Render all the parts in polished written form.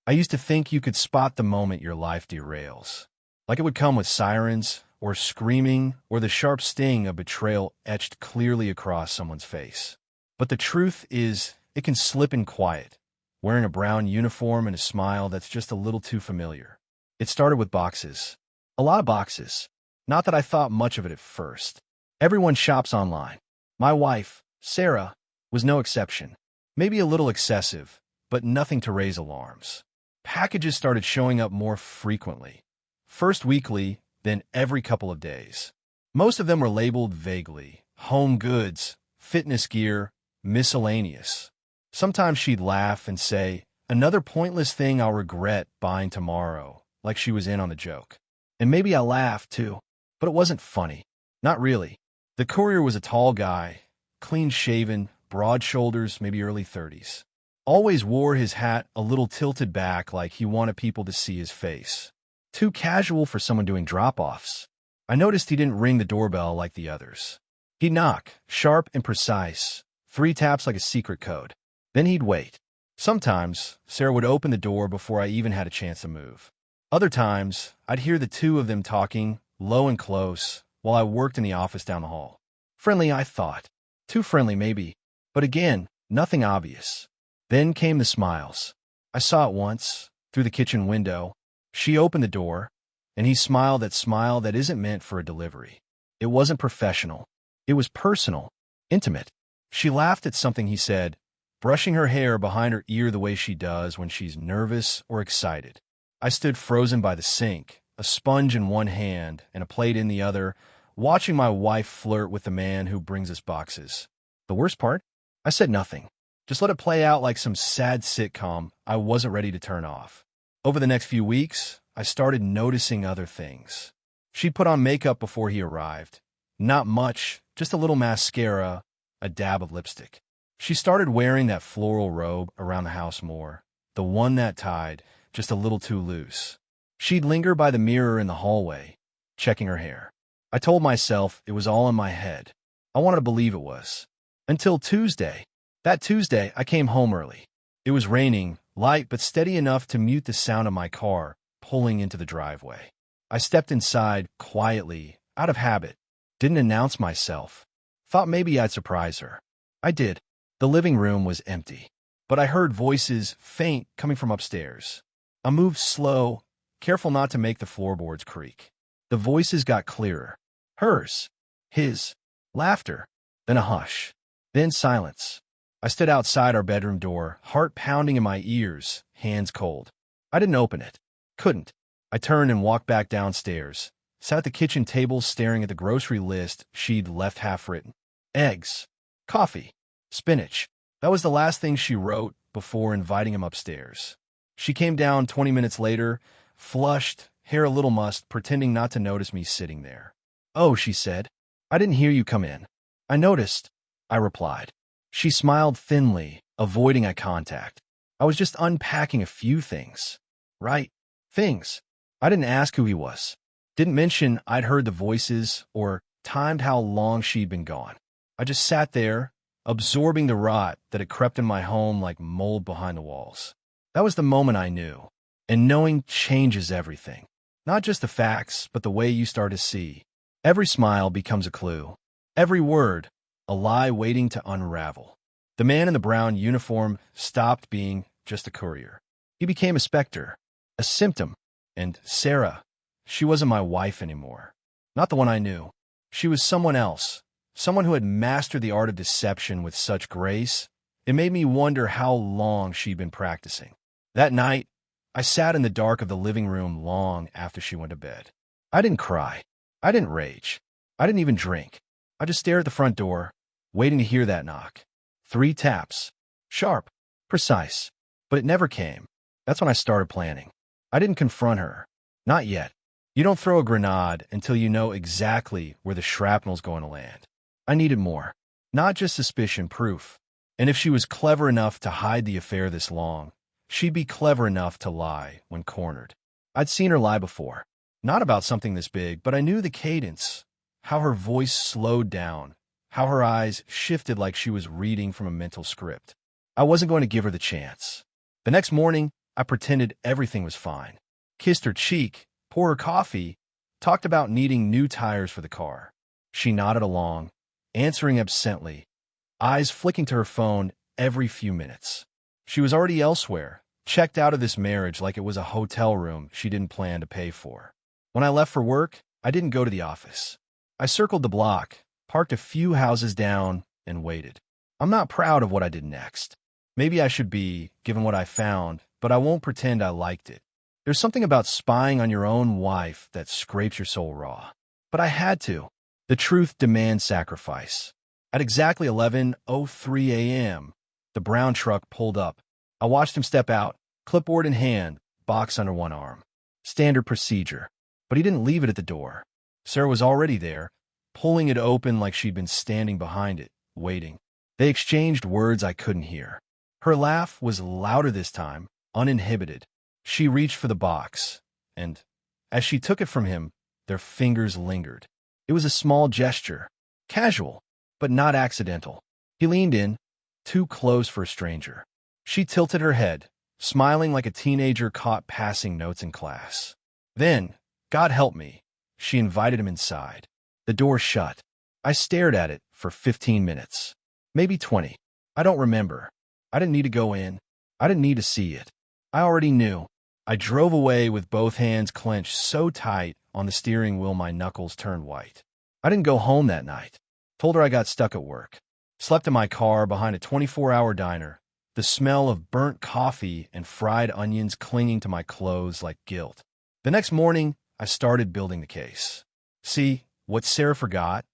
I used to think you could spot the moment your life derails. Like it would come with sirens, or screaming, or the sharp sting of betrayal etched clearly across someone's face. But the truth is, it can slip in quiet, wearing a brown uniform and a smile that's just a little too familiar. It started with boxes. A lot of boxes. Not that I thought much of it at first. Everyone shops online. My wife, Sarah, was no exception. Maybe a little excessive, but nothing to raise alarms. Packages started showing up more frequently. First weekly, then every couple of days. Most of them were labeled vaguely: home goods, fitness gear, miscellaneous. Sometimes she'd laugh and say, "Another pointless thing I'll regret buying tomorrow," like she was in on the joke. And maybe I laughed too, but it wasn't funny. Not really. The courier was a tall guy, clean-shaven, broad shoulders, maybe early 30s. Always wore his hat a little tilted back like he wanted people to see his face. Too casual for someone doing drop-offs. I noticed he didn't ring the doorbell like the others. He'd knock, sharp and precise, 3 taps like a secret code. Then he'd wait. Sometimes, Sarah would open the door before I even had a chance to move. Other times, I'd hear the two of them talking, low and close, while I worked in the office down the hall. Friendly, I thought. Too friendly, maybe. But again, nothing obvious. Then came the smiles. I saw it once, through the kitchen window. She opened the door, and he smiled that smile that isn't meant for a delivery. It wasn't professional. It was personal, intimate. She laughed at something he said, brushing her hair behind her ear the way she does when she's nervous or excited. I stood frozen by the sink, a sponge in one hand and a plate in the other, watching my wife flirt with the man who brings us boxes. The worst part? I said nothing. Just let it play out like some sad sitcom I wasn't ready to turn off. Over the next few weeks, I started noticing other things. She'd put on makeup before he arrived. Not much, just a little mascara, a dab of lipstick. She started wearing that floral robe around the house more, the one that tied, just a little too loose. She'd linger by the mirror in the hallway, checking her hair. I told myself it was all in my head. I wanted to believe it was. Until Tuesday. That Tuesday, I came home early. It was raining, light but steady enough to mute the sound of my car pulling into the driveway. I stepped inside quietly, out of habit. Didn't announce myself. Thought maybe I'd surprise her. I did. The living room was empty, but I heard voices, faint, coming from upstairs. I moved slow, careful not to make the floorboards creak. The voices got clearer. Hers. His. Laughter. Then a hush. Then silence. I stood outside our bedroom door, heart pounding in my ears, hands cold. I didn't open it. Couldn't. I turned and walked back downstairs, sat at the kitchen table staring at the grocery list she'd left half-written. Eggs. Coffee. Spinach. That was the last thing she wrote before inviting him upstairs. She came down 20 minutes later, flushed, hair a little mussed, pretending not to notice me sitting there. "Oh," she said. "I didn't hear you come in." "I noticed," I replied. She smiled thinly, avoiding eye contact. "I was just unpacking a few things." "Right. Things." I didn't ask who he was. Didn't mention I'd heard the voices or timed how long she'd been gone. I just sat there, absorbing the rot that had crept in my home like mold behind the walls. That was the moment I knew. And knowing changes everything. Not just the facts, but the way you start to see. Every smile becomes a clue. Every word, a lie waiting to unravel. The man in the brown uniform stopped being just a courier. He became a specter, a symptom. And Sarah, she wasn't my wife anymore. Not the one I knew. She was someone else. Someone who had mastered the art of deception with such grace. It made me wonder how long she'd been practicing. That night, I sat in the dark of the living room long after she went to bed. I didn't cry. I didn't rage. I didn't even drink. I just stared at the front door, waiting to hear that knock. 3 taps. Sharp. Precise. But it never came. That's when I started planning. I didn't confront her. Not yet. You don't throw a grenade until you know exactly where the shrapnel's going to land. I needed more. Not just suspicion, proof. And if she was clever enough to hide the affair this long, she'd be clever enough to lie when cornered. I'd seen her lie before. Not about something this big, but I knew the cadence. How her voice slowed down. How her eyes shifted like she was reading from a mental script. I wasn't going to give her the chance. The next morning, I pretended everything was fine. Kissed her cheek, poured her coffee, talked about needing new tires for the car. She nodded along, answering absently, eyes flicking to her phone every few minutes. She was already elsewhere, checked out of this marriage like it was a hotel room she didn't plan to pay for. When I left for work, I didn't go to the office. I circled the block, parked a few houses down, and waited. I'm not proud of what I did next. Maybe I should be, given what I found, but I won't pretend I liked it. There's something about spying on your own wife that scrapes your soul raw. But I had to. The truth demands sacrifice. At exactly 11:03 a.m., the brown truck pulled up. I watched him step out, clipboard in hand, box under one arm. Standard procedure. But he didn't leave it at the door. Sarah was already there, pulling it open like she'd been standing behind it, waiting. They exchanged words I couldn't hear. Her laugh was louder this time, uninhibited. She reached for the box, and, as she took it from him, their fingers lingered. It was a small gesture, casual, but not accidental. He leaned in, too close for a stranger. She tilted her head, smiling like a teenager caught passing notes in class. Then, God help me, she invited him inside. The door shut. I stared at it for 15 minutes. Maybe 20. I don't remember. I didn't need to go in. I didn't need to see it. I already knew. I drove away with both hands clenched so tight on the steering wheel my knuckles turned white. I didn't go home that night. Told her I got stuck at work. Slept in my car behind a 24-hour diner, the smell of burnt coffee and fried onions clinging to my clothes like guilt. The next morning, I started building the case. See, what Sarah forgot,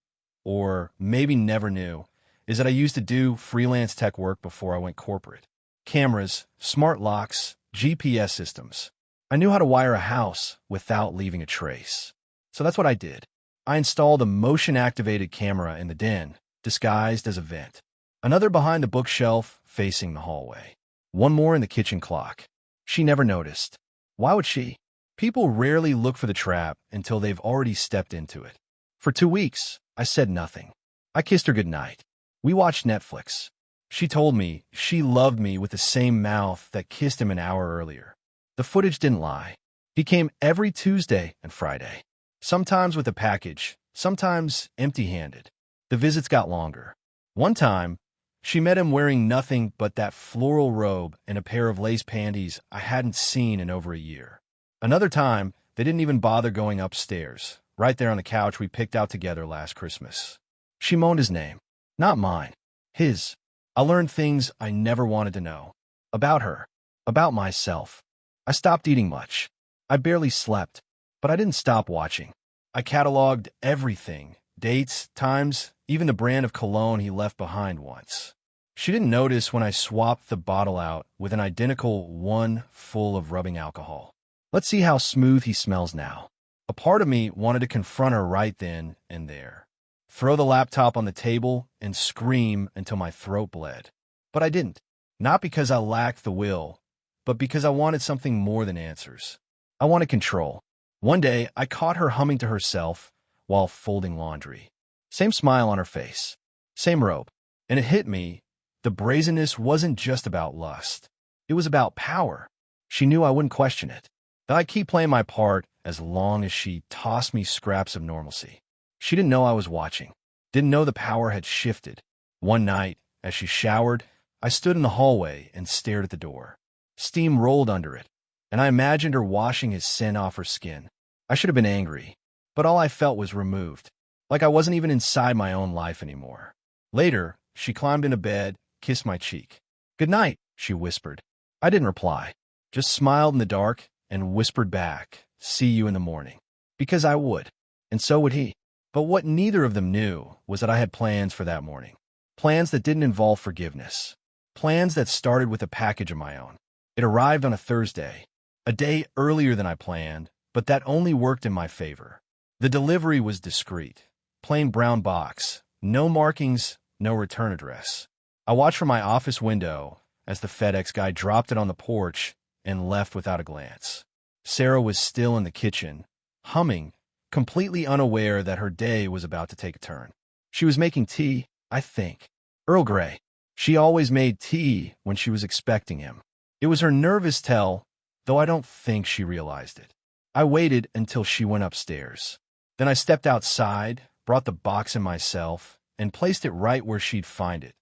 or maybe never knew, is that I used to do freelance tech work before I went corporate. Cameras, smart locks, GPS systems. I knew how to wire a house without leaving a trace. So that's what I did. I installed a motion-activated camera in the den, disguised as a vent. Another behind the bookshelf, facing the hallway. One more in the kitchen clock. She never noticed. Why would she? People rarely look for the trap until they've already stepped into it. For 2 weeks, I said nothing. I kissed her goodnight. We watched Netflix. She told me she loved me with the same mouth that kissed him an hour earlier. The footage didn't lie. He came every Tuesday and Friday. Sometimes with a package, sometimes empty-handed. The visits got longer. One time, she met him wearing nothing but that floral robe and a pair of lace panties I hadn't seen in over a year. Another time, they didn't even bother going upstairs, right there on the couch we picked out together last Christmas. She moaned his name. Not mine. His. I learned things I never wanted to know. About her. About myself. I stopped eating much. I barely slept. But I didn't stop watching. I cataloged everything. Dates, times, even the brand of cologne he left behind once. She didn't notice when I swapped the bottle out with an identical one full of rubbing alcohol. Let's see how smooth he smells now. A part of me wanted to confront her right then and there. Throw the laptop on the table and scream until my throat bled. But I didn't. Not because I lacked the will, but because I wanted something more than answers. I wanted control. One day, I caught her humming to herself while folding laundry. Same smile on her face. Same robe. And it hit me, the brazenness wasn't just about lust. It was about power. She knew I wouldn't question it. That I'd keep playing my part as long as she tossed me scraps of normalcy. She didn't know I was watching. Didn't know the power had shifted. One night, as she showered, I stood in the hallway and stared at the door. Steam rolled under it, and I imagined her washing his scent off her skin. I should have been angry, but all I felt was removed, like I wasn't even inside my own life anymore. Later, she climbed into bed, kissed my cheek. "Good night," she whispered. I didn't reply, just smiled in the dark and whispered back, "See you in the morning." Because I would, and so would he. But what neither of them knew was that I had plans for that morning. Plans that didn't involve forgiveness. Plans that started with a package of my own. It arrived on a Thursday, a day earlier than I planned, but that only worked in my favor. The delivery was discreet. Plain brown box, no markings, no return address. I watched from my office window as the FedEx guy dropped it on the porch and left without a glance. Sarah was still in the kitchen, humming, completely unaware that her day was about to take a turn. She was making tea, I think. Earl Grey. She always made tea when she was expecting him. It was her nervous tell, though I don't think she realized it. I waited until she went upstairs. Then I stepped outside, brought the box in myself, and placed it right where she'd find it,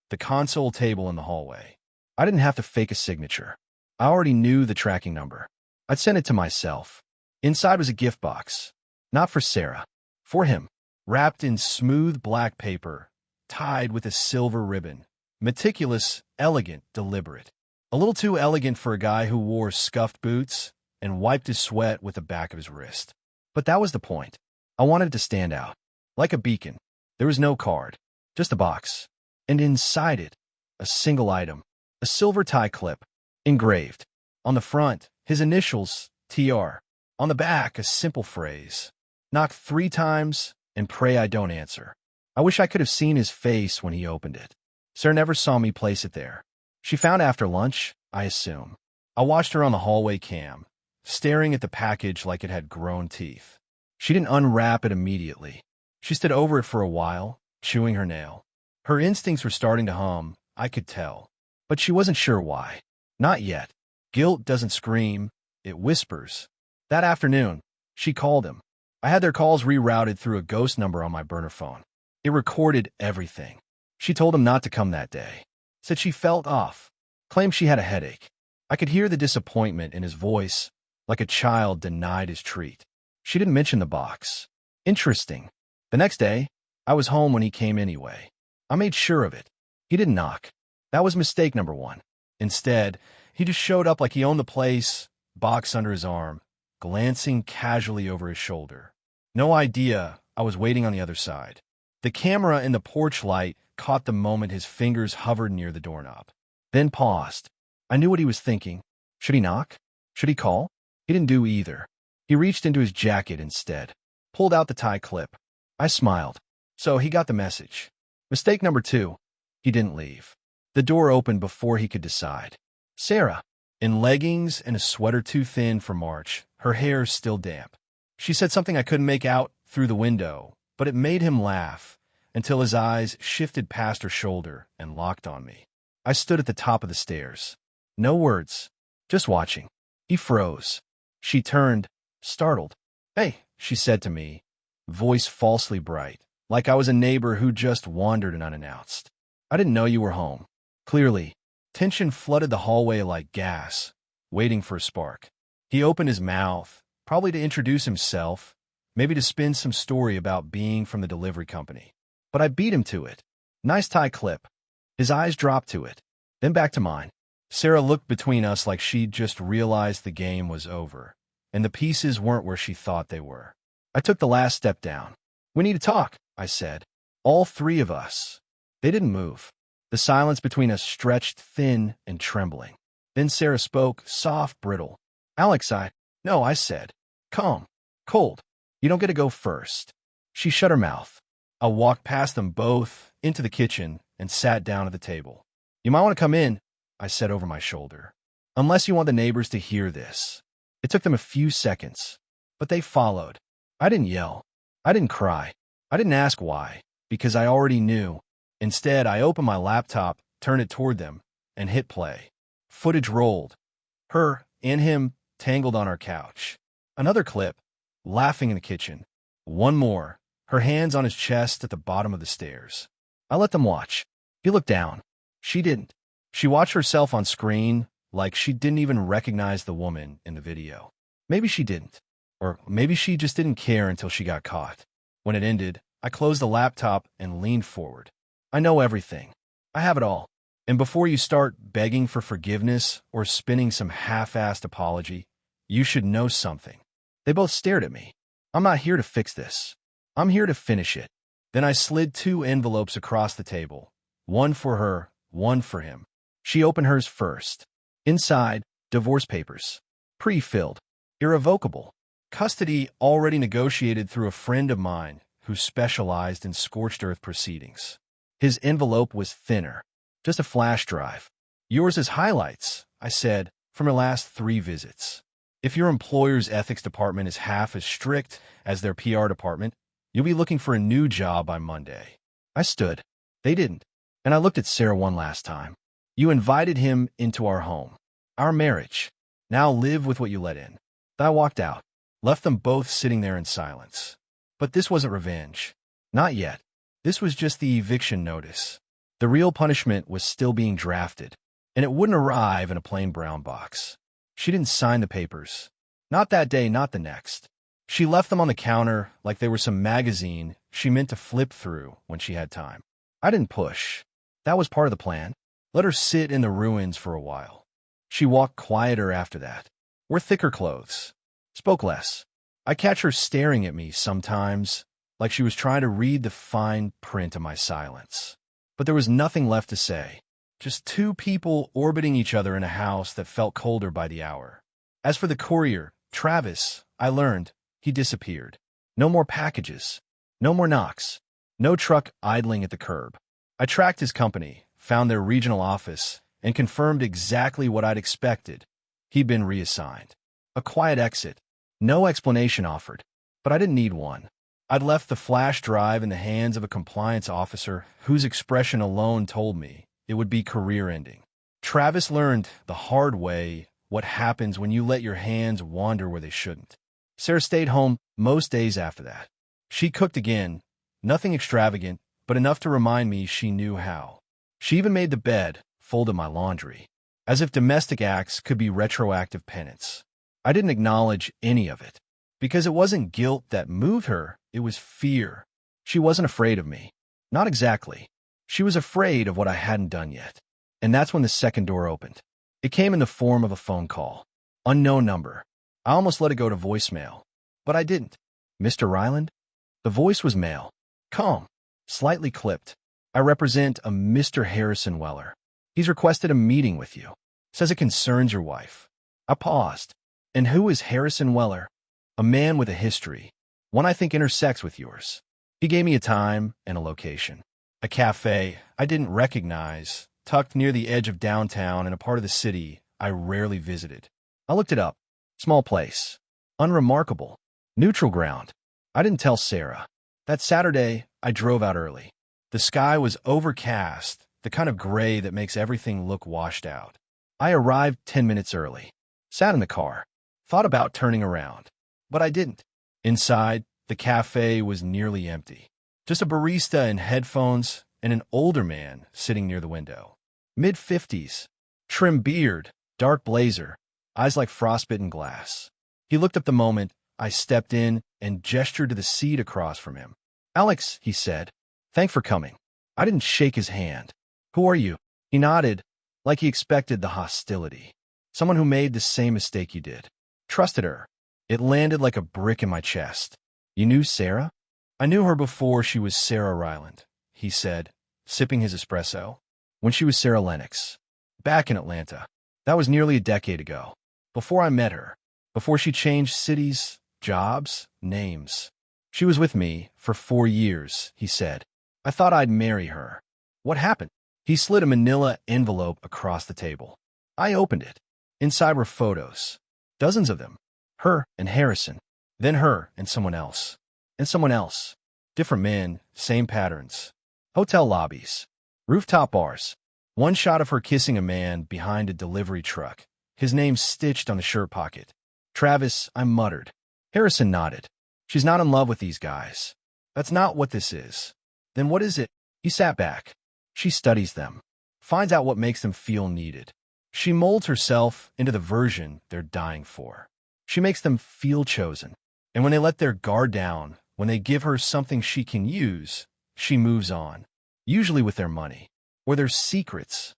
the console table in the hallway. I didn't have to fake a signature. I already knew the tracking number. I'd sent it to myself. Inside was a gift box. Not for Sarah. For him. Wrapped in smooth black paper, tied with a silver ribbon. Meticulous, elegant, deliberate. A little too elegant for a guy who wore scuffed boots and wiped his sweat with the back of his wrist. But that was the point. I wanted it to stand out. Like a beacon. There was no card. Just a box. And inside it, a single item. A silver tie clip. Engraved. On the front, his initials, TR. On the back, a simple phrase. Knock 3 times and pray I don't answer. I wish I could have seen his face when he opened it. Sarah never saw me place it there. She found after lunch, I assume. I watched her on the hallway cam, staring at the package like it had grown teeth. She didn't unwrap it immediately. She stood over it for a while, chewing her nail. Her instincts were starting to hum, I could tell. But she wasn't sure why. Not yet. Guilt doesn't scream, it whispers. That afternoon, she called him. I had their calls rerouted through a ghost number on my burner phone. It recorded everything. She told him not to come that day. Said she felt off. Claimed she had a headache. I could hear the disappointment in his voice, like a child denied his treat. She didn't mention the box. Interesting. The next day, I was home when he came anyway. I made sure of it. He didn't knock. That was mistake number 1. Instead, he just showed up like he owned the place, box under his arm, glancing casually over his shoulder. No idea I was waiting on the other side. The camera in the porch light caught the moment his fingers hovered near the doorknob. Then paused. I knew what he was thinking. Should he knock? Should he call? He didn't do either. He reached into his jacket instead. Pulled out the tie clip. I smiled. So he got the message. Mistake number 2. He didn't leave. The door opened before he could decide. Sarah, in leggings and a sweater too thin for March, her hair still damp. She said something I couldn't make out through the window, but it made him laugh until his eyes shifted past her shoulder and locked on me. I stood at the top of the stairs. No words, just watching. He froze. She turned, startled. Hey, she said to me, voice falsely bright, like I was a neighbor who just wandered in unannounced. I didn't know you were home. Clearly, tension flooded the hallway like gas, waiting for a spark. He opened his mouth, probably to introduce himself, maybe to spin some story about being from the delivery company. But I beat him to it. Nice tie clip. His eyes dropped to it, then back to mine. Sarah looked between us like she'd just realized the game was over, and the pieces weren't where she thought they were. I took the last step down. We need to talk, I said. All 3 of us. They didn't move. The silence between us stretched thin and trembling. Then Sarah spoke, soft, brittle. Alex, No, I said. Calm. Cold. You don't get to go first. She shut her mouth. I walked past them both, into the kitchen, and sat down at the table. You might want to come in, I said over my shoulder. Unless you want the neighbors to hear this. It took them a few seconds, but they followed. I didn't yell. I didn't cry. I didn't ask why, because I already knew. Instead, I opened my laptop, turned it toward them, and hit play. Footage rolled. Her and him tangled on our couch. Another clip, laughing in the kitchen. One more, her hands on his chest at the bottom of the stairs. I let them watch. He looked down. She didn't. She watched herself on screen like she didn't even recognize the woman in the video. Maybe she didn't. Or maybe she just didn't care until she got caught. When it ended, I closed the laptop and leaned forward. I know everything. I have it all. And before you start begging for forgiveness or spinning some half-assed apology, you should know something. They both stared at me. I'm not here to fix this. I'm here to finish it. Then I slid 2 envelopes across the table. One for her, one for him. She opened hers first. Inside, divorce papers. Pre-filled. Irrevocable. Custody already negotiated through a friend of mine who specialized in scorched earth proceedings. His envelope was thinner. Just a flash drive. Yours is highlights, I said, from your last 3 visits. If your employer's ethics department is half as strict as their PR department, you'll be looking for a new job by Monday. I stood. They didn't. And I looked at Sarah one last time. You invited him into our home. Our marriage. Now live with what you let in. I walked out, left them both sitting there in silence. But this wasn't revenge. Not yet. This was just the eviction notice. The real punishment was still being drafted, and it wouldn't arrive in a plain brown box. She didn't sign the papers. Not that day, not the next. She left them on the counter like they were some magazine she meant to flip through when she had time. I didn't push. That was part of the plan. Let her sit in the ruins for a while. She walked quieter after that. Wore thicker clothes. Spoke less. I catch her staring at me sometimes, like she was trying to read the fine print of my silence. But there was nothing left to say. Just two people orbiting each other in a house that felt colder by the hour. As for the courier, Travis, I learned, he disappeared. No more packages. No more knocks. No truck idling at the curb. I tracked his company, found their regional office, and confirmed exactly what I'd expected. He'd been reassigned. A quiet exit. No explanation offered. But I didn't need one. I'd left the flash drive in the hands of a compliance officer whose expression alone told me it would be career-ending. Travis learned the hard way what happens when you let your hands wander where they shouldn't. Sarah stayed home most days after that. She cooked again, nothing extravagant, but enough to remind me she knew how. She even made the bed, folded my laundry, as if domestic acts could be retroactive penance. I didn't acknowledge any of it, because it wasn't guilt that moved her, it was fear. She wasn't afraid of me. Not exactly. She was afraid of what I hadn't done yet. And that's when the second door opened. It came in the form of a phone call. Unknown number. I almost let it go to voicemail. But I didn't. Mr. Ryland? The voice was male. Calm. Slightly clipped. I represent a Mr. Harrison Weller. He's requested a meeting with you. Says it concerns your wife. I paused. And who is Harrison Weller? A man with a history. One I think intersects with yours. He gave me a time and a location. A cafe I didn't recognize, tucked near the edge of downtown in a part of the city I rarely visited. I looked it up. Small place. Unremarkable. Neutral ground. I didn't tell Sarah. That Saturday, I drove out early. The sky was overcast, the kind of gray that makes everything look washed out. I arrived 10 minutes early. Sat in the car. Thought about turning around. But I didn't. Inside, the cafe was nearly empty. Just a barista in headphones and an older man sitting near the window. Mid-50s. Trim beard, dark blazer, eyes like frostbitten glass. He looked up the moment I stepped in and gestured to the seat across from him. Alex, he said. Thanks for coming. I didn't shake his hand. Who are you? He nodded, like he expected the hostility. Someone who made the same mistake you did. Trusted her. It landed like a brick in my chest. You knew Sarah? I knew her before she was Sarah Ryland, he said, sipping his espresso. When she was Sarah Lennox. Back in Atlanta. That was nearly a decade ago. Before I met her. Before she changed cities, jobs, names. She was with me for 4 years, he said. I thought I'd marry her. What happened? He slid a manila envelope across the table. I opened it. Inside were photos. Dozens of them. Her and Harrison. Then her and someone else. And someone else. Different men, same patterns. Hotel lobbies. Rooftop bars. One shot of her kissing a man behind a delivery truck. His name stitched on the shirt pocket. Travis, I muttered. Harrison nodded. She's not in love with these guys. That's not what this is. Then what is it? He sat back. She studies them. Finds out what makes them feel needed. She molds herself into the version they're dying for. She makes them feel chosen. And when they let their guard down, when they give her something she can use, she moves on. Usually with their money. Or their secrets.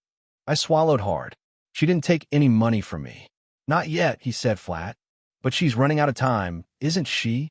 I swallowed hard. She didn't take any money from me. Not yet, he said flat. But she's running out of time, isn't she?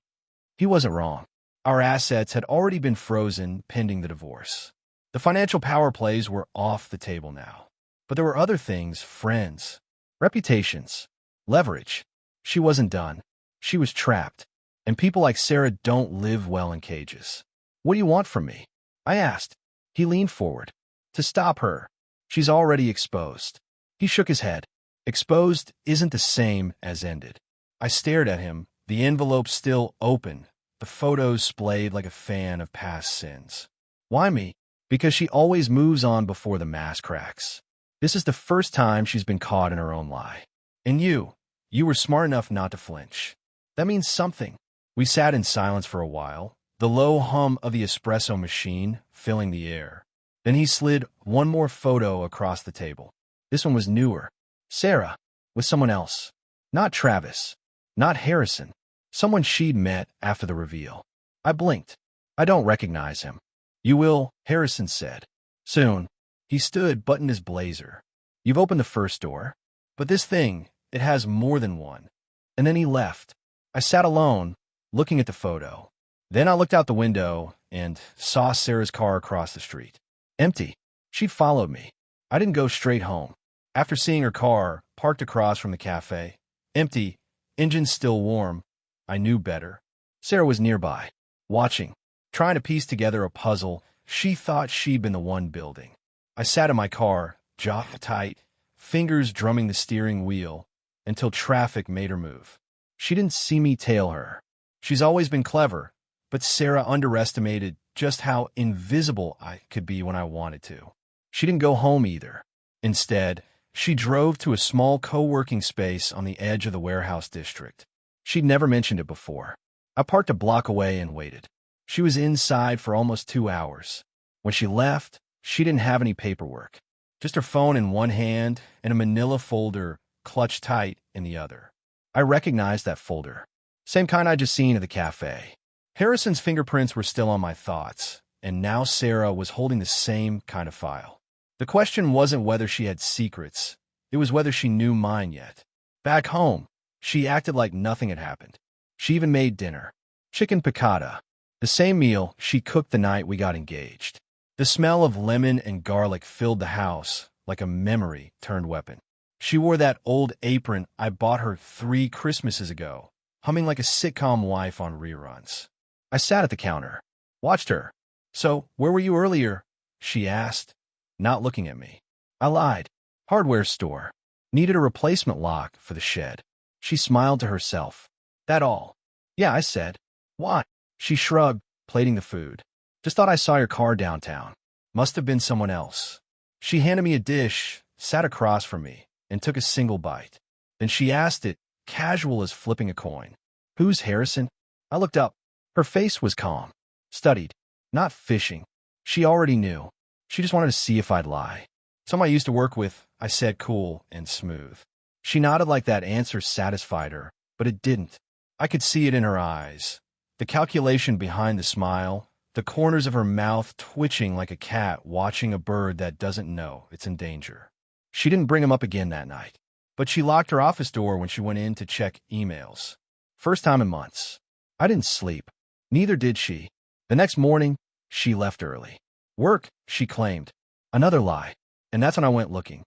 He wasn't wrong. Our assets had already been frozen pending the divorce. The financial power plays were off the table now. But there were other things, friends, reputations, leverage. She wasn't done. She was trapped. And people like Sarah don't live well in cages. What do you want from me? I asked. He leaned forward. To stop her. She's already exposed. He shook his head. Exposed isn't the same as ended. I stared at him, the envelope still open, the photos splayed like a fan of past sins. Why me? Because she always moves on before the mask cracks. This is the first time she's been caught in her own lie. And you, You were smart enough not to flinch. That means something. We sat in silence for a while, the low hum of the espresso machine filling the air. Then he slid one more photo across the table. This one was newer. Sarah, with someone else. Not Travis. Not Harrison. Someone she'd met after the reveal. I blinked. I don't recognize him. You will, Harrison said. Soon. He stood, buttoned his blazer. You've opened the first door. But this thing, it has more than one. And then he left. I sat alone, looking at the photo. Then I looked out the window and saw Sarah's car across the street. Empty. She'd followed me. I didn't go straight home. After seeing her car, parked across from the cafe, empty, engine still warm, I knew better. Sarah was nearby, watching, trying to piece together a puzzle she thought she'd been the one building. I sat in my car, jaw tight, fingers drumming the steering wheel, until traffic made her move. She didn't see me tail her. She's always been clever, but Sarah underestimated just how invisible I could be when I wanted to. She didn't go home either. Instead, she drove to a small co-working space on the edge of the warehouse district. She'd never mentioned it before. I parked a block away and waited. She was inside for almost 2 hours. When she left, she didn't have any paperwork. Just her phone in one hand and a manila folder clutched tight in the other. I recognized that folder. Same kind I'd just seen at the cafe. Harrison's fingerprints were still on my thoughts, and now Sarah was holding the same kind of file. The question wasn't whether she had secrets. It was whether she knew mine yet. Back home, she acted like nothing had happened. She even made dinner. Chicken piccata. The same meal she cooked the night we got engaged. The smell of lemon and garlic filled the house like a memory turned weapon. She wore that old apron I bought her 3 Christmases ago, humming like a sitcom wife on reruns. I sat at the counter, watched her. So, where were you earlier? She asked, not looking at me. I lied. Hardware store. Needed a replacement lock for the shed. She smiled to herself. That all? Yeah, I said. Why? She shrugged, plating the food. Just thought I saw your car downtown. Must have been someone else. She handed me a dish, sat across from me, and took a single bite. Then she asked it, casual as flipping a coin. Who's Harrison? I looked up. Her face was calm. Studied. Not fishing. She already knew. She just wanted to see if I'd lie. Someone I used to work with, I said, cool and smooth. She nodded like that answer satisfied her, but it didn't. I could see it in her eyes. The calculation behind the smile, the corners of her mouth twitching like a cat watching a bird that doesn't know it's in danger. She didn't bring him up again that night, but she locked her office door when she went in to check emails. First time in months. I didn't sleep. Neither did she. The next morning, she left early. Work, she claimed. Another lie. And that's when I went looking.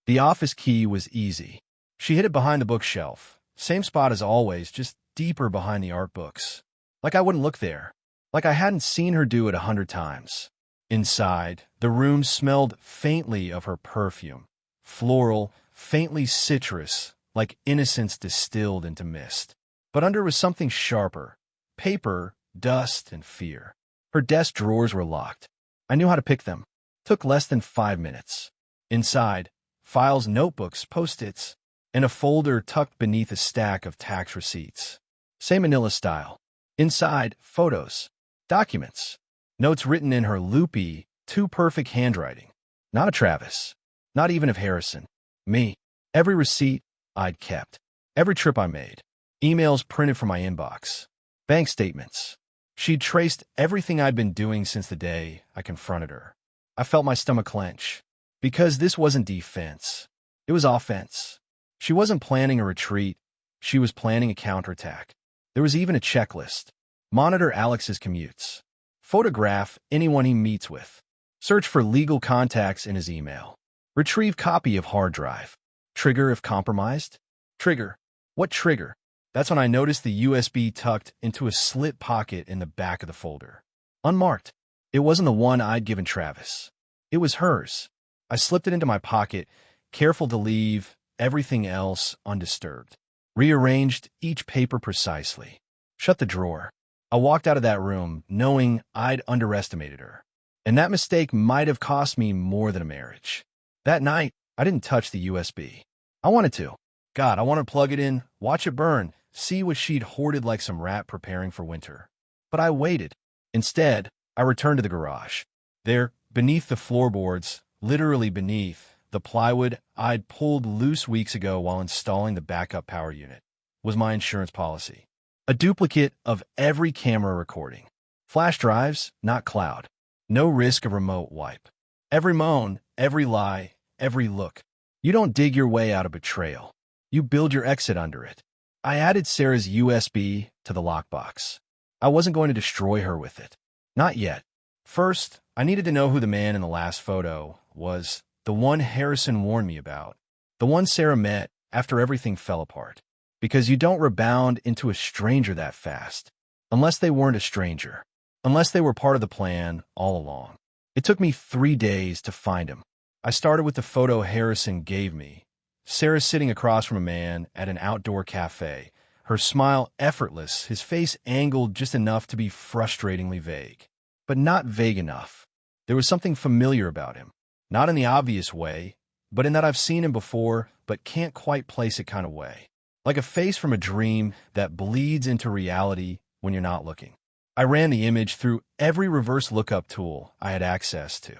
The office key was easy. She hid it behind the bookshelf. Same spot as always, just deeper behind the art books. Like I wouldn't look there. Like I hadn't seen her do it 100 times. Inside, the room smelled faintly of her perfume. Floral, faintly citrus, like innocence distilled into mist. But under was something sharper. Paper, dust, and fear. Her desk drawers were locked. I knew how to pick them. Took less than 5 minutes. Inside, files, notebooks, post-its, and a folder tucked beneath a stack of tax receipts. Same manila style. Inside, photos, documents, notes written in her loopy, too-perfect handwriting. Not of Travis. Not even of Harrison. Me. Every receipt I'd kept. Every trip I made. Emails printed from my inbox. Bank statements. She'd traced everything I'd been doing since the day I confronted her. I felt my stomach clench. Because this wasn't defense. It was offense. She wasn't planning a retreat. She was planning a counterattack. There was even a checklist. Monitor Alex's commutes. Photograph anyone he meets with. Search for legal contacts in his email. Retrieve copy of hard drive. Trigger if compromised. Trigger. What trigger? That's when I noticed the USB tucked into a slit pocket in the back of the folder. Unmarked. It wasn't the one I'd given Travis. It was hers. I slipped it into my pocket, careful to leave everything else undisturbed. Rearranged each paper precisely. Shut the drawer. I walked out of that room knowing I'd underestimated her. And that mistake might have cost me more than a marriage. That night, I didn't touch the USB. I wanted to. God, I want to plug it in, watch it burn, see what she'd hoarded like some rat preparing for winter. But I waited. Instead, I returned to the garage. There, beneath the floorboards, literally beneath, the plywood I'd pulled loose weeks ago while installing the backup power unit, was my insurance policy. A duplicate of every camera recording. Flash drives, not cloud. No risk of remote wipe. Every moan, every lie, every look. You don't dig your way out of betrayal. You build your exit under it. I added Sarah's USB to the lockbox. I wasn't going to destroy her with it. Not yet. First, I needed to know who the man in the last photo was, the one Harrison warned me about, the one Sarah met after everything fell apart. Because you don't rebound into a stranger that fast, unless they weren't a stranger, unless they were part of the plan all along. It took me 3 days to find him. I started with the photo Harrison gave me. Sarah sitting across from a man at an outdoor cafe, her smile effortless, his face angled just enough to be frustratingly vague. But not vague enough. There was something familiar about him. Not in the obvious way, but in that I've seen him before, but can't quite place it kind of way. Like a face from a dream that bleeds into reality when you're not looking. I ran the image through every reverse lookup tool I had access to.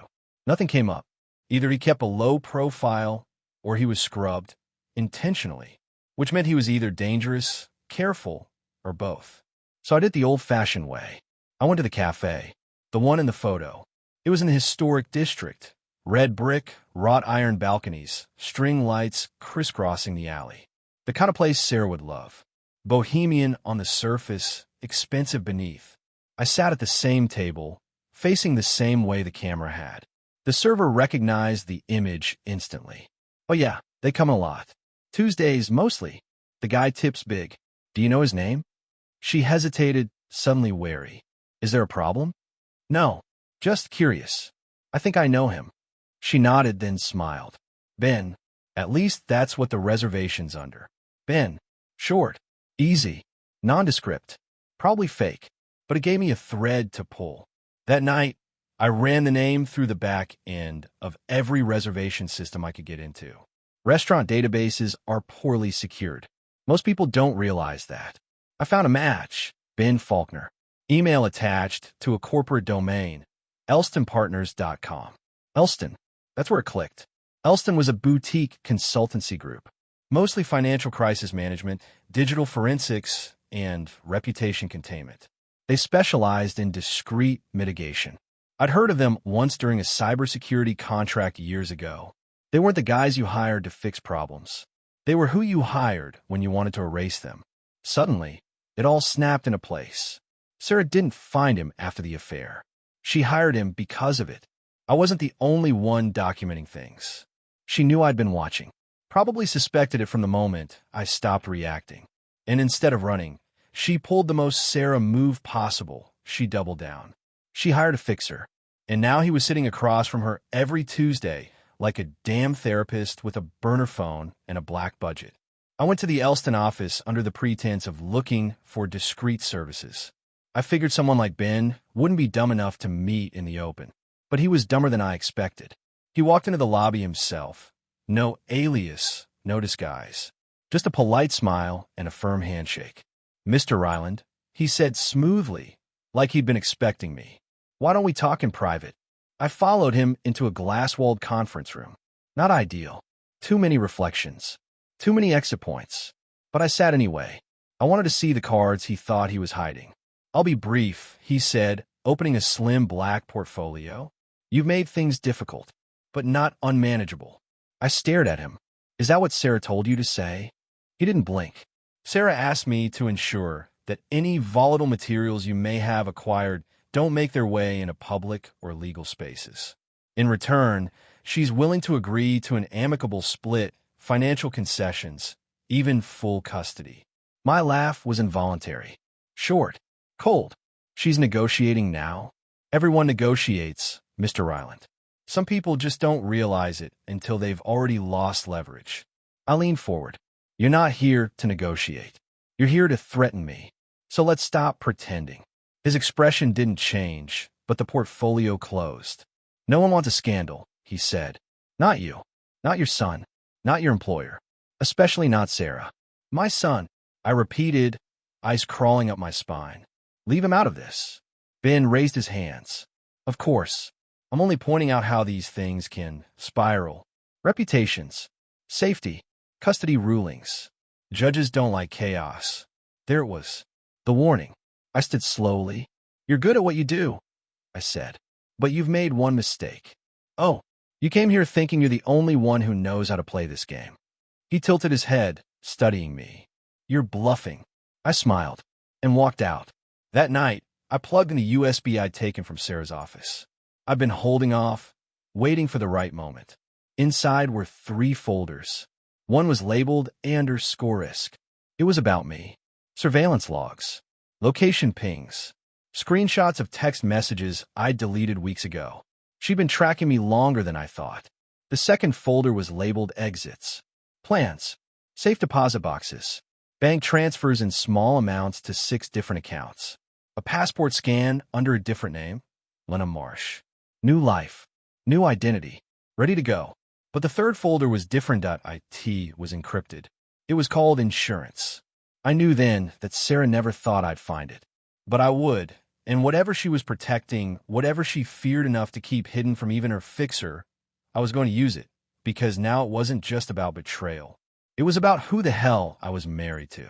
Nothing came up. Either he kept a low profile or he was scrubbed intentionally, which meant he was either dangerous, careful, or both. So I did the old-fashioned way. I went to the cafe, the one in the photo. It was in the historic district. Red brick, wrought iron balconies, string lights crisscrossing the alley. The kind of place Sarah would love. Bohemian on the surface, expensive beneath. I sat at the same table, facing the same way the camera had. The server recognized the image instantly. Oh yeah, they come a lot. Tuesdays, mostly. The guy tips big. Do you know his name? She hesitated, suddenly wary. Is there a problem? No, just curious. I think I know him. She nodded, then smiled. Ben. At least that's what the reservation's under. Ben. Short. Easy. Nondescript. Probably fake. But it gave me a thread to pull. That night, I ran the name through the back end of every reservation system I could get into. Restaurant databases are poorly secured. Most people don't realize that. I found a match. Ben Faulkner. Email attached to a corporate domain. ElstonPartners.com. Elston. That's where it clicked. Elston was a boutique consultancy group. Mostly financial crisis management, digital forensics, and reputation containment. They specialized in discreet mitigation. I'd heard of them once during a cybersecurity contract years ago. They weren't the guys you hired to fix problems. They were who you hired when you wanted to erase them. Suddenly, it all snapped into place. Sarah didn't find him after the affair. She hired him because of it. I wasn't the only one documenting things. She knew I'd been watching. Probably suspected it from the moment I stopped reacting. And instead of running, she pulled the most Sarah move possible. She doubled down. She hired a fixer. And now he was sitting across from her every Tuesday like a damn therapist with a burner phone and a black budget. I went to the Elston office under the pretense of looking for discreet services. I figured someone like Ben wouldn't be dumb enough to meet in the open. But he was dumber than I expected. He walked into the lobby himself. No alias, no disguise. Just a polite smile and a firm handshake. Mr. Ryland, he said smoothly, like he'd been expecting me. Why don't we talk in private? I followed him into a glass-walled conference room. Not ideal. Too many reflections. Too many exit points. But I sat anyway. I wanted to see the cards he thought he was hiding. I'll be brief, he said, opening a slim black portfolio. You've made things difficult, but not unmanageable. I stared at him. Is that what Sarah told you to say? He didn't blink. Sarah asked me to ensure that any volatile materials you may have acquired don't make their way into public or legal spaces. In return, she's willing to agree to an amicable split, financial concessions, even full custody. My laugh was involuntary. Short. Cold. She's negotiating now? Everyone negotiates, Mr. Ryland. Some people just don't realize it until they've already lost leverage. I leaned forward. You're not here to negotiate. You're here to threaten me. So let's stop pretending. His expression didn't change, but the portfolio closed. No one wants a scandal, he said. Not you. Not your son. Not your employer. Especially not Sarah. My son, I repeated, ice crawling up my spine. Leave him out of this. Ben raised his hands. Of course. I'm only pointing out how these things can spiral. Reputations, safety, custody rulings. Judges don't like chaos. There it was. The warning. I stood slowly. You're good at what you do, I said. But you've made one mistake. Oh, you came here thinking you're the only one who knows how to play this game. He tilted his head, studying me. You're bluffing. I smiled and walked out. That night, I plugged in the USB I'd taken from Sarah's office. I've been holding off, waiting for the right moment. Inside were 3 folders. One was labeled _risk. It was about me. Surveillance logs, location pings, screenshots of text messages I'd deleted weeks ago. She'd been tracking me longer than I thought. The second folder was labeled exits, plans, safe deposit boxes, bank transfers in small amounts to 6 different accounts, a passport scan under a different name, Lena Marsh. New life, new identity, ready to go. But the third folder was different. It was encrypted. It was called insurance. I knew then that Sarah never thought I'd find it. But I would, and whatever she was protecting, whatever she feared enough to keep hidden from even her fixer, I was going to use it, because now it wasn't just about betrayal. It was about who the hell I was married to.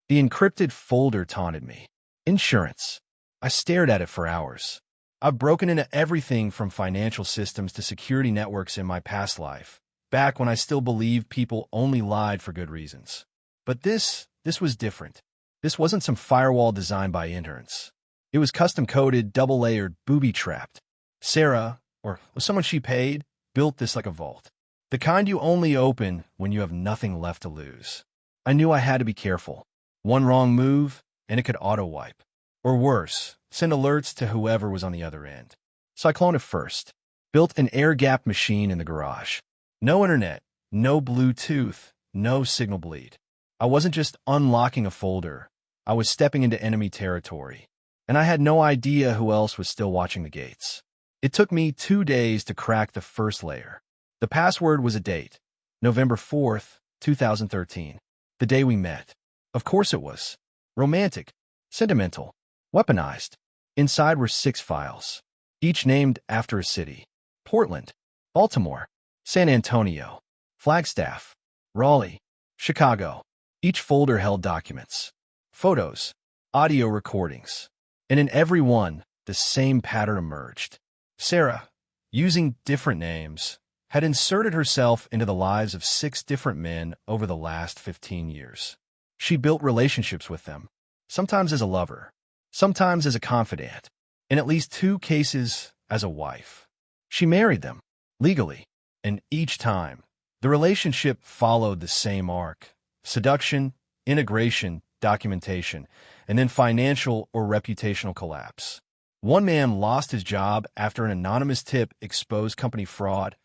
The encrypted folder taunted me. Insurance. I stared at it for hours. I've broken into everything from financial systems to security networks in my past life, back when I still believed people only lied for good reasons. But this was different. This wasn't some firewall designed by interns. It was custom-coded, double-layered, booby-trapped. Sarah, or someone she paid, built this like a vault. The kind you only open when you have nothing left to lose. I knew I had to be careful. One wrong move, and it could auto-wipe. Or worse, send alerts to whoever was on the other end. So I cloned it first. Built an air-gapped machine in the garage. No internet, no Bluetooth, no signal bleed. I wasn't just unlocking a folder. I was stepping into enemy territory. And I had no idea who else was still watching the gates. It took me 2 days to crack the first layer. The password was a date, November 4th, 2013, the day we met. Of course it was. Romantic, sentimental, weaponized. Inside were 6 files, each named after a city. Portland, Baltimore, San Antonio, Flagstaff, Raleigh, Chicago. Each folder held documents, photos, audio recordings. And in every one, the same pattern emerged. Sarah, using different names, had inserted herself into the lives of 6 different men over the last 15 years. She built relationships with them, sometimes as a lover, sometimes as a confidant, in at least 2 cases as a wife. She married them, legally, and each time, the relationship followed the same arc: seduction, integration, documentation, and then financial or reputational collapse. One man lost his job after an anonymous tip exposed company fraud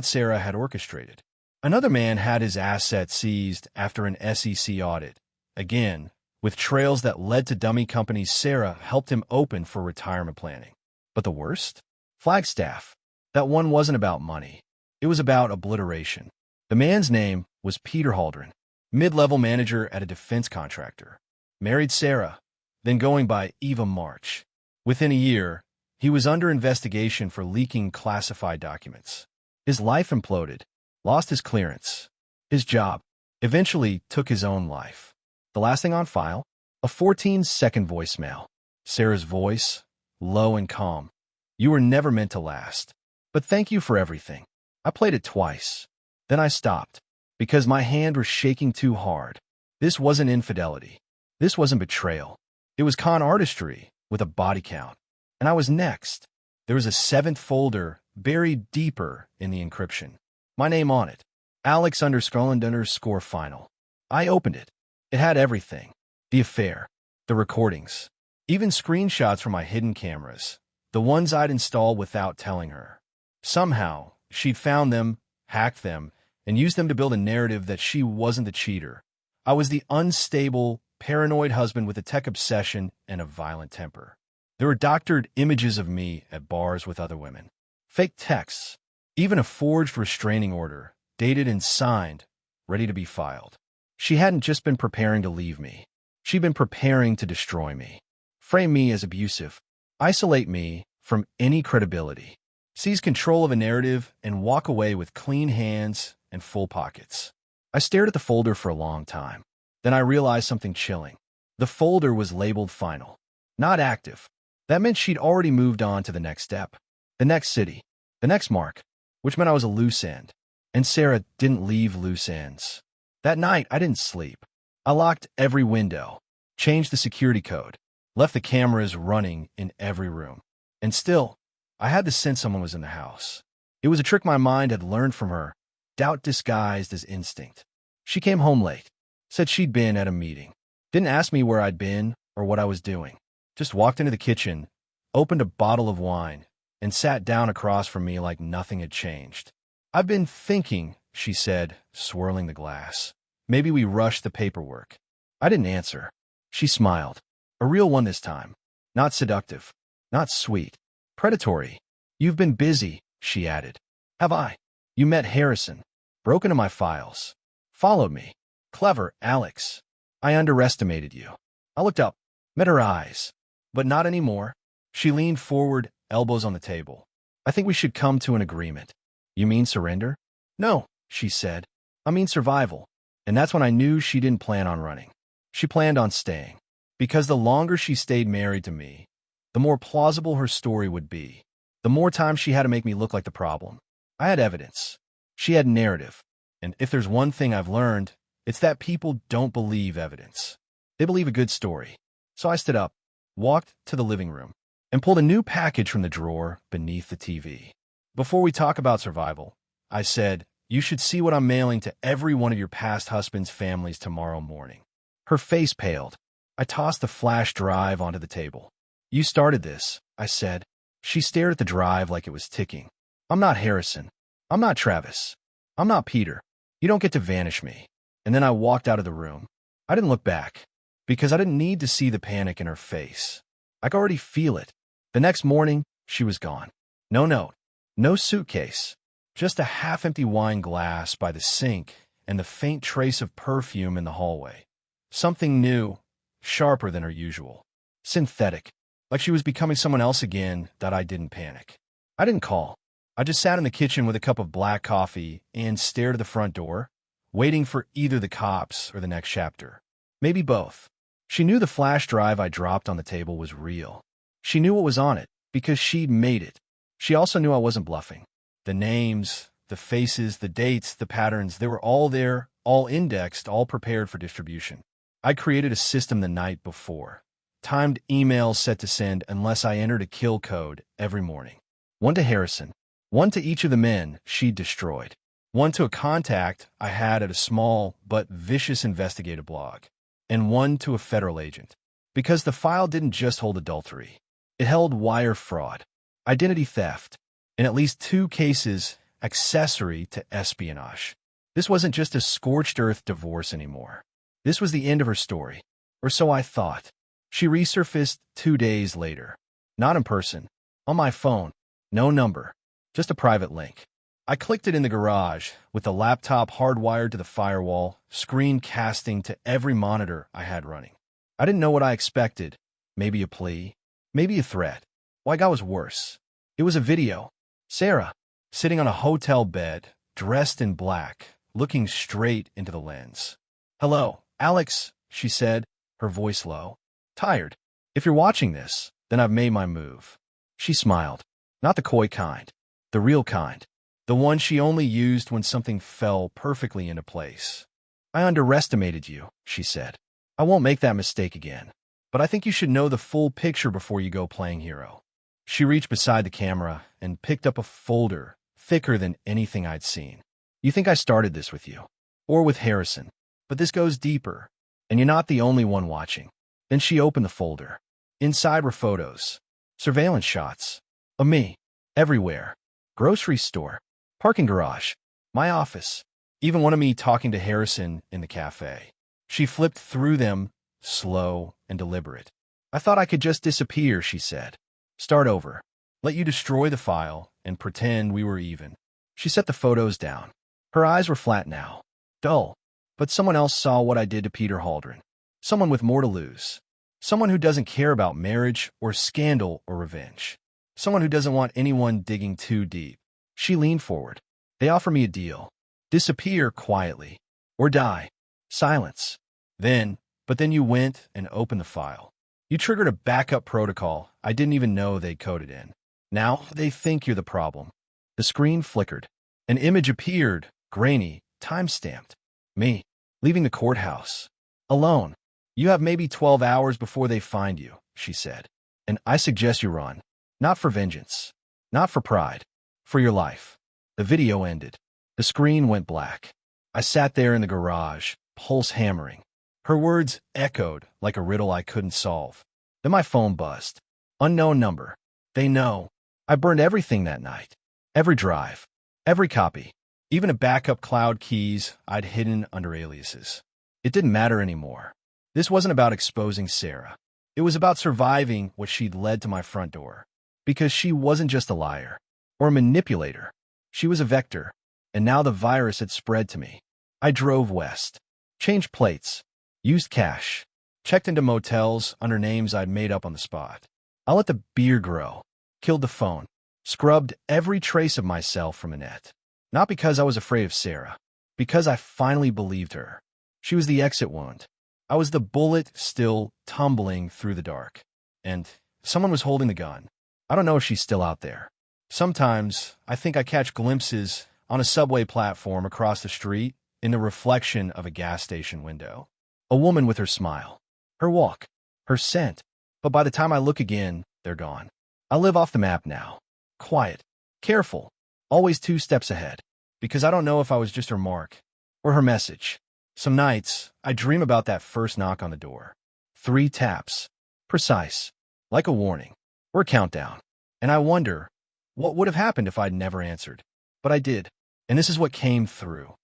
Sarah had orchestrated. Another man had his assets seized after an SEC audit, again, with trails that led to dummy companies Sarah helped him open for retirement planning. But the worst? Flagstaff. That one wasn't about money. It was about obliteration. The man's name was Peter Haldren, mid-level manager at a defense contractor. Married Sarah, then going by Eva March. Within a year, he was under investigation for leaking classified documents. His life imploded, lost his clearance, his job, eventually took his own life. The last thing on file? A 14-second voicemail. Sarah's voice, low and calm. You were never meant to last. But thank you for everything. I played it twice. Then I stopped, because my hand was shaking too hard. This wasn't infidelity. This wasn't betrayal. It was con artistry with a body count. And I was next. There was a 7th folder buried deeper in the encryption. My name on it. Alex_final. I opened it. It had everything. The affair, the recordings, even screenshots from my hidden cameras, the ones I'd installed without telling her. Somehow, she'd found them, hacked them, and used them to build a narrative that she wasn't the cheater. I was the unstable, paranoid husband with a tech obsession and a violent temper. There were doctored images of me at bars with other women. Fake texts, even a forged restraining order, dated and signed, ready to be filed. She hadn't just been preparing to leave me. She'd been preparing to destroy me, frame me as abusive, isolate me from any credibility, seize control of a narrative, and walk away with clean hands and full pockets. I stared at the folder for a long time. Then I realized something chilling. The folder was labeled final, not active. That meant she'd already moved on to the next step, the next city, the next mark, which meant I was a loose end. And Sarah didn't leave loose ends. That night, I didn't sleep. I locked every window, changed the security code, left the cameras running in every room. And still, I had the sense someone was in the house. It was a trick my mind had learned from her, doubt disguised as instinct. She came home late, said she'd been at a meeting, didn't ask me where I'd been or what I was doing, just walked into the kitchen, opened a bottle of wine, and sat down across from me like nothing had changed. "I've been thinking," she said, swirling the glass. "Maybe we rushed the paperwork." I didn't answer. She smiled. A real one this time. Not seductive. Not sweet. Predatory. "You've been busy," she added. "Have I? You met Harrison. Broke into my files. Followed me. Clever, Alex. I underestimated you." I looked up, met her eyes. "But not anymore." She leaned forward, elbows on the table. "I think we should come to an agreement." "You mean surrender?" "No," she said. "I mean survival." And that's when I knew she didn't plan on running. She planned on staying. Because the longer she stayed married to me, the more plausible her story would be. The more time she had to make me look like the problem. I had evidence. She had narrative. And if there's one thing I've learned, it's that people don't believe evidence. They believe a good story. So I stood up, walked to the living room, and pulled a new package from the drawer beneath the TV. "Before we talk about survival," I said, "you should see what I'm mailing to every one of your past husbands' families tomorrow morning." Her face paled. I tossed the flash drive onto the table. "You started this," I said. She stared at the drive like it was ticking. "I'm not Harrison. I'm not Travis. I'm not Peter. You don't get to vanish me." And then I walked out of the room. I didn't look back, because I didn't need to see the panic in her face. I could already feel it. The next morning, she was gone. No note. No suitcase. Just a half-empty wine glass by the sink and the faint trace of perfume in the hallway. Something new, sharper than her usual. Synthetic. Like she was becoming someone else again that I didn't panic. I didn't call. I just sat in the kitchen with a cup of black coffee and stared at the front door, waiting for either the cops or the next chapter. Maybe both. She knew the flash drive I dropped on the table was real. She knew what was on it because she'd made it. She also knew I wasn't bluffing. The names, the faces, the dates, the patterns, they were all there, all indexed, all prepared for distribution. I created a system the night before. Timed emails set to send unless I entered a kill code every morning. One to Harrison. One to each of the men she'd destroyed. One to a contact I had at a small but vicious investigative blog. And one to a federal agent. Because the file didn't just hold adultery. It held wire fraud, identity theft, in at least 2 cases accessory to espionage. This wasn't just a scorched earth divorce anymore. This was the end of her story. Or so I thought. She resurfaced 2 days later. Not in person. On my phone. No number. Just a private link. I clicked it in the garage, with the laptop hardwired to the firewall, screen casting to every monitor I had running. I didn't know what I expected. Maybe a plea. Maybe a threat. What I got was worse. It was a video. Sarah, sitting on a hotel bed, dressed in black, looking straight into the lens. "Hello, Alex," she said, her voice low. "Tired. If you're watching this, then I've made my move." She smiled. Not the coy kind. The real kind. The one she only used when something fell perfectly into place. "I underestimated you," she said. "I won't make that mistake again. But I think you should know the full picture before you go playing hero." She reached beside the camera and picked up a folder thicker than anything I'd seen. "You think I started this with you. Or with Harrison. But this goes deeper. And you're not the only one watching." Then she opened the folder. Inside were photos. Surveillance shots. Of me. Everywhere. Grocery store. Parking garage. My office. Even one of me talking to Harrison in the cafe. She flipped through them, slow and deliberate. "I thought I could just disappear," she said. "Start over. Let you destroy the file and pretend we were even." She set the photos down. Her eyes were flat now. Dull. But someone else saw what I did to Peter Haldren. Someone with more to lose. Someone who doesn't care about marriage or scandal or revenge. Someone who doesn't want anyone digging too deep. She leaned forward. They offer me a deal. Disappear quietly. Or die. Silence. But then you went and opened the file. You triggered a backup protocol I didn't even know they'd coded in. Now they think you're the problem. The screen flickered. An image appeared, grainy, time-stamped. Me, leaving the courthouse. Alone. You have maybe 12 hours before they find you, she said. And I suggest you run. Not for vengeance. Not for pride. For your life. The video ended. The screen went black. I sat there in the garage, pulse hammering. Her words echoed like a riddle I couldn't solve. Then my phone buzzed. Unknown number. They know. I burned everything that night. Every drive. Every copy. Even a backup cloud keys I'd hidden under aliases. It didn't matter anymore. This wasn't about exposing Sarah. It was about surviving what she'd led to my front door. Because she wasn't just a liar. Or a manipulator. She was a vector. And now the virus had spread to me. I drove west. Changed plates. Used cash. Checked into motels under names I'd made up on the spot. I let the beer grow. Killed the phone. Scrubbed every trace of myself from Annette. Not because I was afraid of Sarah. Because I finally believed her. She was the exit wound. I was the bullet still tumbling through the dark. And someone was holding the gun. I don't know if she's still out there. Sometimes I think I catch glimpses on a subway platform across the street in the reflection of a gas station window. A woman with her smile. Her walk. Her scent. But by the time I look again, they're gone. I live off the map now. Quiet. Careful. Always 2 steps ahead. Because I don't know if I was just her mark. Or her message. Some nights, I dream about that first knock on the door. 3 taps. Precise. Like a warning. Or a countdown. And I wonder, what would have happened if I'd never answered? But I did. And this is what came through.